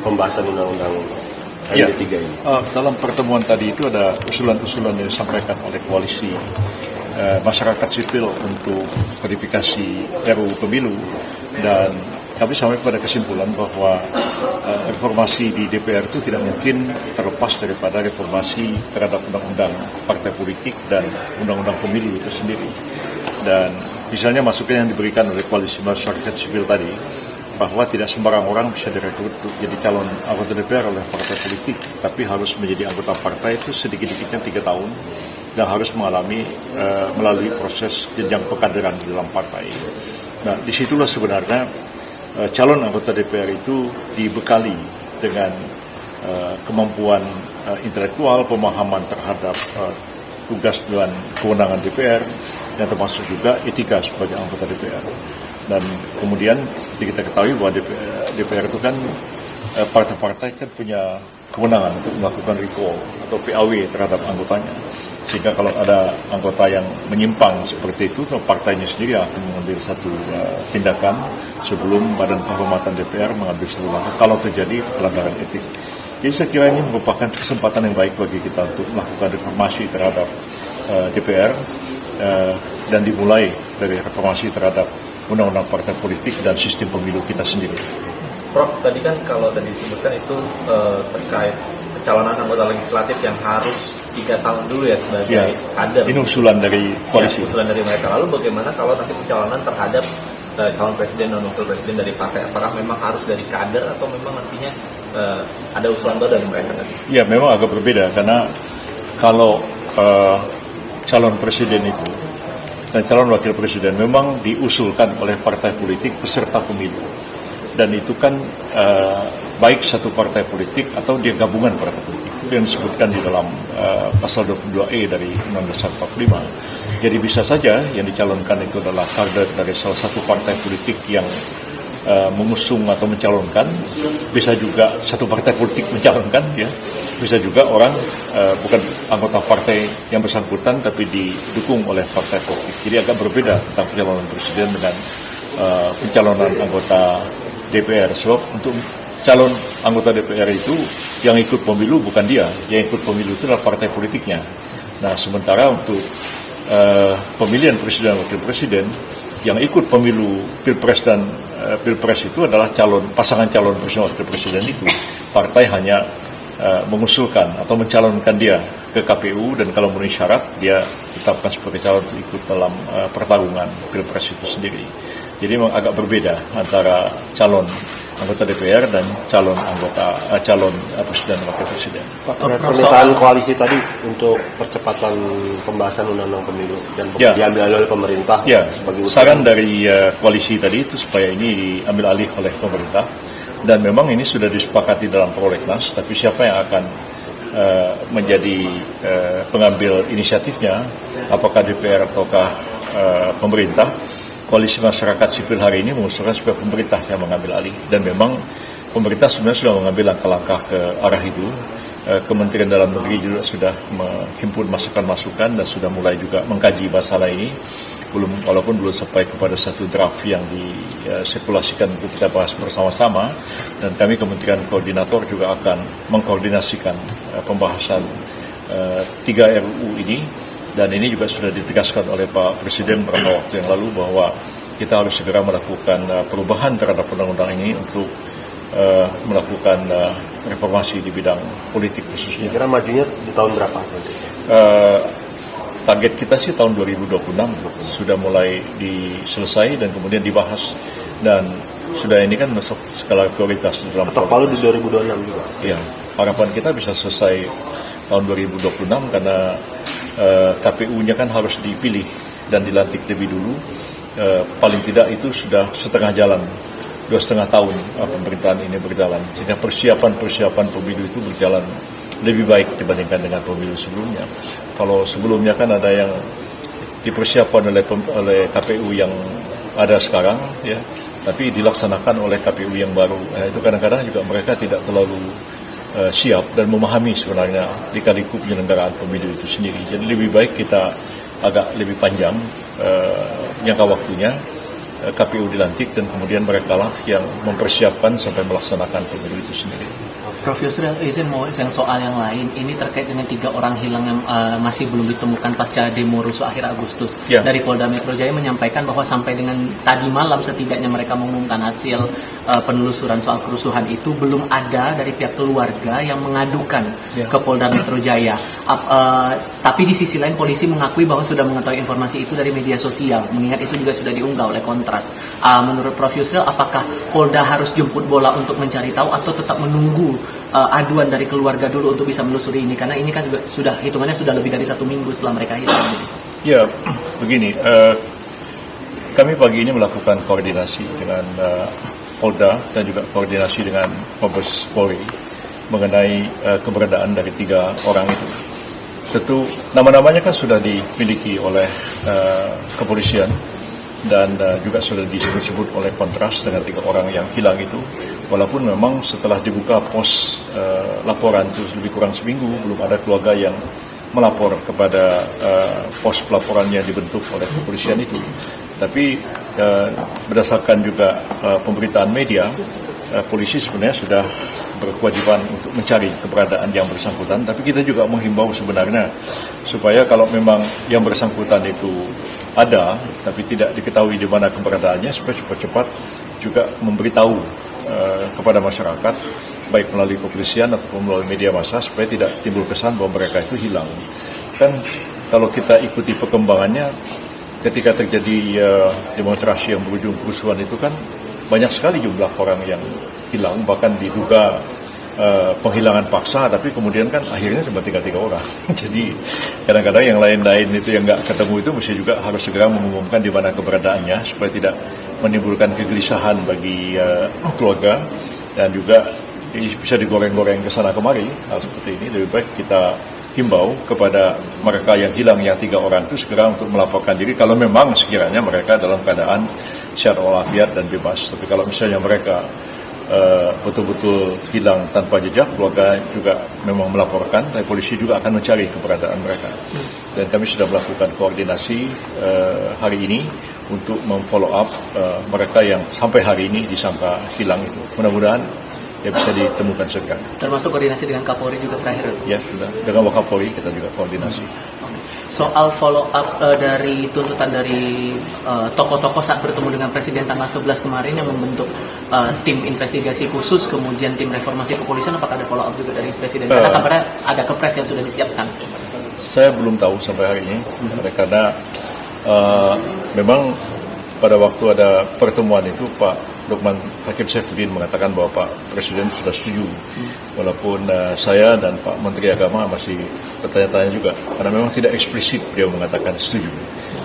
pembahasan undang-undang MD3 ini? Dalam pertemuan tadi itu ada usulan-usulan yang disampaikan oleh koalisi masyarakat sipil untuk verifikasi RUU Pemilu, dan kami sampai pada kesimpulan bahwa reformasi di DPR itu tidak mungkin terlepas daripada reformasi terhadap undang-undang partai politik dan undang-undang pemilu itu sendiri. Dan misalnya masukan yang diberikan oleh koalisi masyarakat sipil tadi, bahwa tidak sembarang orang bisa direkrut jadi calon anggota DPR oleh partai politik, tapi harus menjadi anggota partai itu sedikit-sedikitnya 3 tahun dan harus melalui proses jenjang pekaderan di dalam partai. Nah, disitulah sebenarnya calon anggota DPR itu dibekali dengan kemampuan intelektual, pemahaman terhadap tugas dan kewenangan DPR, dan termasuk juga etika sebagai anggota DPR. Dan kemudian kita ketahui bahwa DPR itu kan partai-partai kan punya kewenangan untuk melakukan recall atau PAW terhadap anggotanya. Sehingga kalau ada anggota yang menyimpang seperti itu, partainya sendiri akan mengambil satu tindakan sebelum Badan Kehormatan DPR mengambil satu langkah kalau terjadi pelanggaran etik. Jadi saya kira ini merupakan kesempatan yang baik bagi kita untuk melakukan reformasi terhadap DPR dan dimulai dari reformasi terhadap undang-undang partai politik dan sistem pemilu kita sendiri. Prof, tadi kan kalau tadi disebutkan itu terkait pencalonan anggota legislatif yang harus 3 tahun dulu ya sebagai kader. Ini usulan dari koalisi. Usulan dari mereka. Lalu bagaimana kalau nanti pencalonan terhadap calon presiden dan wakil presiden dari partai? Apakah memang harus dari kader atau memang nantinya ada usulan baru dari mereka tadi? Ya, memang agak berbeda karena kalau calon presiden itu dan calon wakil presiden memang diusulkan oleh partai politik peserta pemilu, dan itu kan baik satu partai politik atau dia gabungan partai politik, itu yang disebutkan di dalam pasal 22E dari Undang-Undang Dasar 45. Jadi bisa saja yang dicalonkan itu adalah kader dari salah satu partai politik yang mengusung atau mencalonkan, bisa juga satu partai politik mencalonkan, ya, bisa juga orang bukan anggota partai yang bersangkutan tapi didukung oleh partai politik. Jadi agak berbeda tentang pencalonan presiden dengan pencalonan anggota DPR. Sebab untuk calon anggota DPR itu yang ikut pemilu bukan dia, yang ikut pemilu itu adalah partai politiknya. Nah, sementara untuk pemilihan presiden dan wakil presiden, yang ikut pemilu pilpres dan pilpres itu adalah pasangan calon presiden wakil presiden itu. Partai hanya mengusulkan atau mencalonkan dia ke KPU, dan kalau memenuhi syarat dia ditetapkan sebagai calon untuk ikut dalam pertarungan pilpres itu sendiri. Jadi memang agak berbeda antara calon anggota DPR dan calon presiden dan wakil presiden. Permintaan koalisi tadi untuk percepatan pembahasan undang-undang pemilu dan diambil alih oleh pemerintah. Ya, saran dari koalisi tadi itu supaya ini diambil alih oleh pemerintah, dan memang ini sudah disepakati dalam prolegnas. Tapi siapa yang akan menjadi pengambil inisiatifnya, apakah DPR ataukah pemerintah? Koalisi masyarakat sipil hari ini mengusulkan supaya pemerintah yang mengambil alih, dan memang pemerintah sebenarnya sudah mengambil langkah-langkah ke arah itu. Kementerian Dalam Negeri juga sudah menghimpun masukan-masukan dan sudah mulai juga mengkaji masalah ini, walaupun belum sampai kepada satu draft yang disirkulasikan untuk kita bahas bersama-sama. Dan kami Kementerian Koordinator juga akan mengkoordinasikan pembahasan 3 RUU ini. Dan ini juga sudah ditegaskan oleh Pak Presiden beberapa waktu yang lalu bahwa kita harus segera melakukan perubahan terhadap undang-undang ini untuk melakukan reformasi di bidang politik khususnya. Kira majunya di tahun berapa nanti? Target kita sih tahun 2026 sudah mulai diselesai dan kemudian dibahas, dan sudah ini kan masuk skala prioritas dalam atau kalau di 2026 juga. Ya, harapan kita bisa selesai tahun 2026 karena KPU-nya kan harus dipilih dan dilantik lebih dulu. Paling tidak itu sudah setengah jalan, 2,5 tahun pemerintahan ini berjalan, sehingga persiapan pemilu itu berjalan lebih baik dibandingkan dengan pemilu sebelumnya. Kalau sebelumnya kan ada yang dipersiapkan oleh KPU yang ada sekarang, ya, tapi dilaksanakan oleh KPU yang baru. Itu kadang-kadang juga mereka tidak terlalu siap dan memahami sebenarnya lika-liku penyelenggaraan pemilu itu sendiri. Jadi lebih baik kita agak lebih panjang jangka waktunya KPU dilantik dan kemudian mereka lah yang mempersiapkan sampai melaksanakan pemilu itu sendiri. Prof. Yusril, izin mau yang soal yang lain, ini terkait dengan 3 orang hilang yang masih belum ditemukan pasca demo rusuh akhir Agustus. Ya. Dari Polda Metro Jaya menyampaikan bahwa sampai dengan tadi malam setidaknya mereka mengumumkan hasil penelusuran soal kerusuhan itu, belum ada dari pihak keluarga yang mengadukan ke Polda Metro Jaya. Tapi di sisi lain polisi mengakui bahwa sudah mengetahui informasi itu dari media sosial, mengingat itu juga sudah diunggah oleh Kontras. Menurut Prof. Yusril, apakah Polda harus jemput bola untuk mencari tahu atau tetap menunggu aduan dari keluarga dulu untuk bisa menelusuri ini, karena ini kan juga sudah hitungannya sudah lebih dari 1 minggu setelah mereka hilang? Ya, begini, kami pagi ini melakukan koordinasi dengan Polda dan juga koordinasi dengan Mabes Polri mengenai keberadaan dari 3 orang itu. Tentu nama-namanya kan sudah dimiliki oleh kepolisian dan juga sudah disebut-sebut oleh Kontras dengan 3 orang yang hilang itu. Walaupun memang setelah dibuka pos laporan itu lebih kurang seminggu, belum ada keluarga yang melapor kepada pos pelaporan yang dibentuk oleh kepolisian itu. Tapi berdasarkan juga pemberitaan media, polisi sebenarnya sudah berkewajiban untuk mencari keberadaan yang bersangkutan. Tapi kita juga menghimbau sebenarnya supaya kalau memang yang bersangkutan itu ada, tapi tidak diketahui di mana keberadaannya, supaya cepat-cepat juga memberitahu kepada masyarakat, baik melalui kepolisian ataupun melalui media massa, supaya tidak timbul kesan bahwa mereka itu hilang. Kan kalau kita ikuti perkembangannya, ketika terjadi demonstrasi yang berujung kerusuhan itu kan banyak sekali jumlah orang yang hilang, bahkan diduga penghilangan paksa, tapi kemudian kan akhirnya cuma 3 orang. Jadi kadang-kadang yang lain-lain itu yang nggak ketemu itu mesti juga harus segera mengumumkan di mana keberadaannya, supaya tidak menimbulkan kegelisahan bagi keluarga, dan juga bisa digoreng-goreng ke sana kemari. Hal seperti ini lebih baik kita himbau kepada mereka yang hilang yang 3 orang itu segera untuk melaporkan diri kalau memang sekiranya mereka dalam keadaan sehat walafiat dan bebas. Tapi kalau misalnya mereka betul-betul hilang tanpa jejak, keluarga juga memang melaporkan, tapi polisi juga akan mencari keberadaan mereka. Dan kami sudah melakukan koordinasi hari ini untuk memfollow up mereka yang sampai hari ini disangka hilang itu. Mudah-mudahan ya bisa ditemukan segera. Termasuk koordinasi dengan Kapolri juga terakhir? Ya, sudah. Dengan Wakapolri kita juga koordinasi. Soal follow up dari tuntutan dari tokoh-tokoh saat bertemu dengan Presiden tanggal 11 kemarin yang membentuk tim investigasi khusus, kemudian tim reformasi kepolisian, apakah ada follow up juga dari Presiden? Karena kabarnya ada kepres yang sudah disiapkan. Saya belum tahu sampai hari ini, karena memang pada waktu ada pertemuan itu Pak Lukman Hakim Saifuddin mengatakan bahwa Pak Presiden sudah setuju. Walaupun saya dan Pak Menteri Agama masih bertanya-tanya juga, karena memang tidak eksplisit dia mengatakan setuju.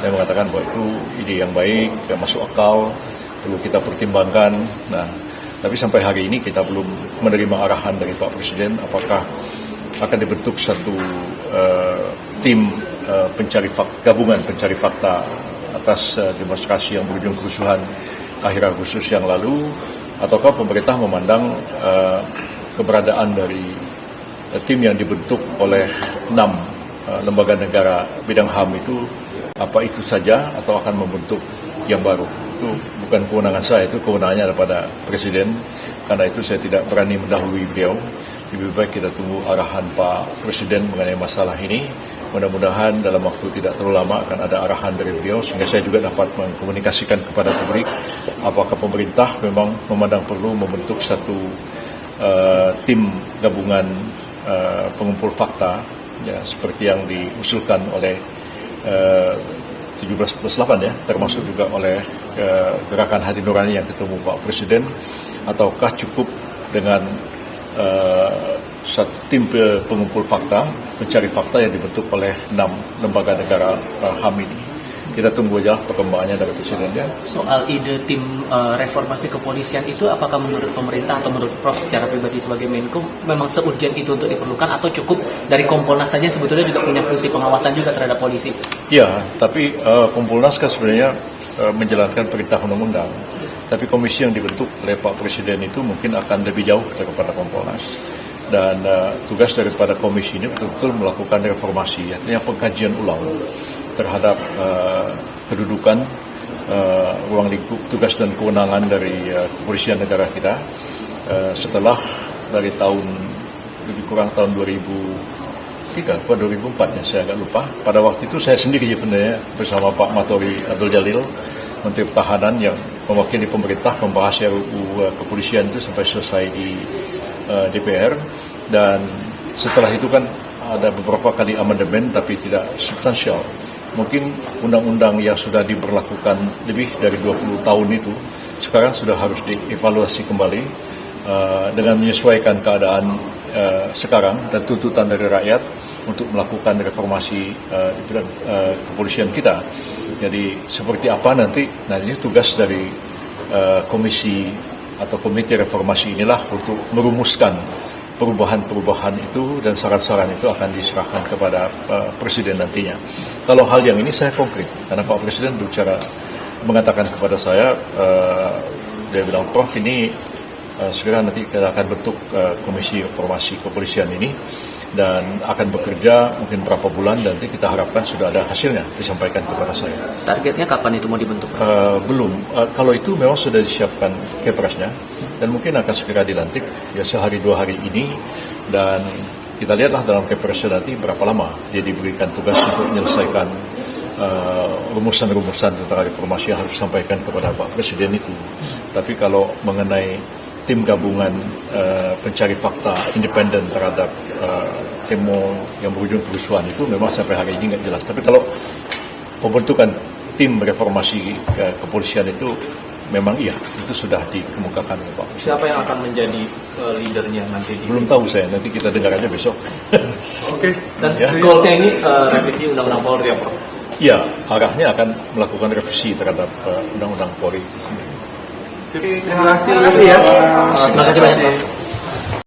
Dia mengatakan bahwa itu ide yang baik, yang masuk akal, perlu kita pertimbangkan. Nah, tapi sampai hari ini kita belum menerima arahan dari Pak Presiden apakah akan dibentuk satu tim gabungan pencari fakta atas demonstrasi yang berujung kerusuhan akhir Agustus yang lalu, ataukah pemerintah memandang keberadaan dari tim yang dibentuk oleh 6 lembaga negara bidang HAM itu apa itu saja, atau akan membentuk yang baru. Itu bukan kewenangan saya, itu kewenangannya daripada Presiden. Karena itu saya tidak berani mendahului beliau. Lebih baik kita tunggu arahan Pak Presiden mengenai masalah ini. Mudah-mudahan dalam waktu tidak terlalu lama akan ada arahan dari beliau, sehingga saya juga dapat mengkomunikasikan kepada publik apakah pemerintah memang memandang perlu membentuk satu tim gabungan pengumpul fakta, ya, seperti yang diusulkan oleh 17+8 ya, termasuk juga oleh Gerakan Hati Nurani yang ketemu Pak Presiden, ataukah cukup dengan satu tim pengumpul fakta, pencari fakta yang dibentuk oleh 6 lembaga negara HAM ini. Kita tunggu aja perkembangannya dari Presidennya. Soal ide tim reformasi kepolisian itu, apakah menurut pemerintah atau menurut Prof secara pribadi sebagai Menko memang seurgent itu untuk diperlukan, atau cukup dari Kompolnas saja sebetulnya juga punya fungsi pengawasan juga terhadap polisi? Ya, tapi Kompolnas kan sebenarnya menjalankan perintah undang-undang. Tapi komisi yang dibentuk oleh Pak Presiden itu mungkin akan lebih jauh daripada Kompolnas. Dan tugas daripada komisi ini betul-betul melakukan reformasi, artinya pengkajian ulang terhadap kedudukan ruang lingkup tugas dan kewenangan dari kepolisian negara kita setelah dari tahun lebih kurang tahun 2003 atau 2004 ya, saya agak lupa. Pada waktu itu saya sendiri sebenarnya bersama Pak Matori Abdul Jalil, Menteri Pertahanan yang mewakili pemerintah membahas RUU kepolisian itu sampai selesai di DPR, dan setelah itu kan ada beberapa kali amandemen tapi tidak substansial. Mungkin undang-undang yang sudah diberlakukan lebih dari 20 tahun itu sekarang sudah harus dievaluasi kembali dengan menyesuaikan keadaan sekarang dan tuntutan dari rakyat untuk melakukan reformasi kepolisian kita. Jadi seperti apa nanti, nah ini tugas dari komisi atau komite reformasi inilah untuk merumuskan perubahan-perubahan itu, dan saran-saran itu akan diserahkan kepada Presiden nantinya. Kalau hal yang ini saya konkret, karena Pak Presiden mengatakan kepada saya, dia bilang, Prof, ini segera nanti kita akan bentuk komisi reformasi kepolisian ini, dan akan bekerja mungkin berapa bulan, dan nanti kita harapkan sudah ada hasilnya disampaikan kepada saya. Targetnya kapan itu mau dibentuk? Belum. Kalau itu memang sudah disiapkan kepresnya, dan mungkin akan segera dilantik ya sehari 2 hari ini, dan kita lihatlah dalam kepresnya nanti berapa lama dia diberikan tugas untuk menyelesaikan rumusan-rumusan tentang reformasi yang harus disampaikan kepada Pak Presiden itu. Tapi kalau mengenai tim gabungan pencari fakta independen terhadap demo yang berujung kerusuhan itu memang sampai hari ini nggak jelas. Tapi kalau pembentukan tim reformasi kepolisian itu memang iya, itu sudah dikemukakan Pak. Siapa yang akan menjadi leadernya nanti? Belum tahu saya, nanti kita dengar aja besok. Oke. Dan Ya. goalsnya ini revisi Undang-Undang Polri ya, Prof? Ya, arahnya akan melakukan revisi terhadap Undang-Undang Polri itu sendiri. Terima kasih ya. Terima kasih banyak, Prof.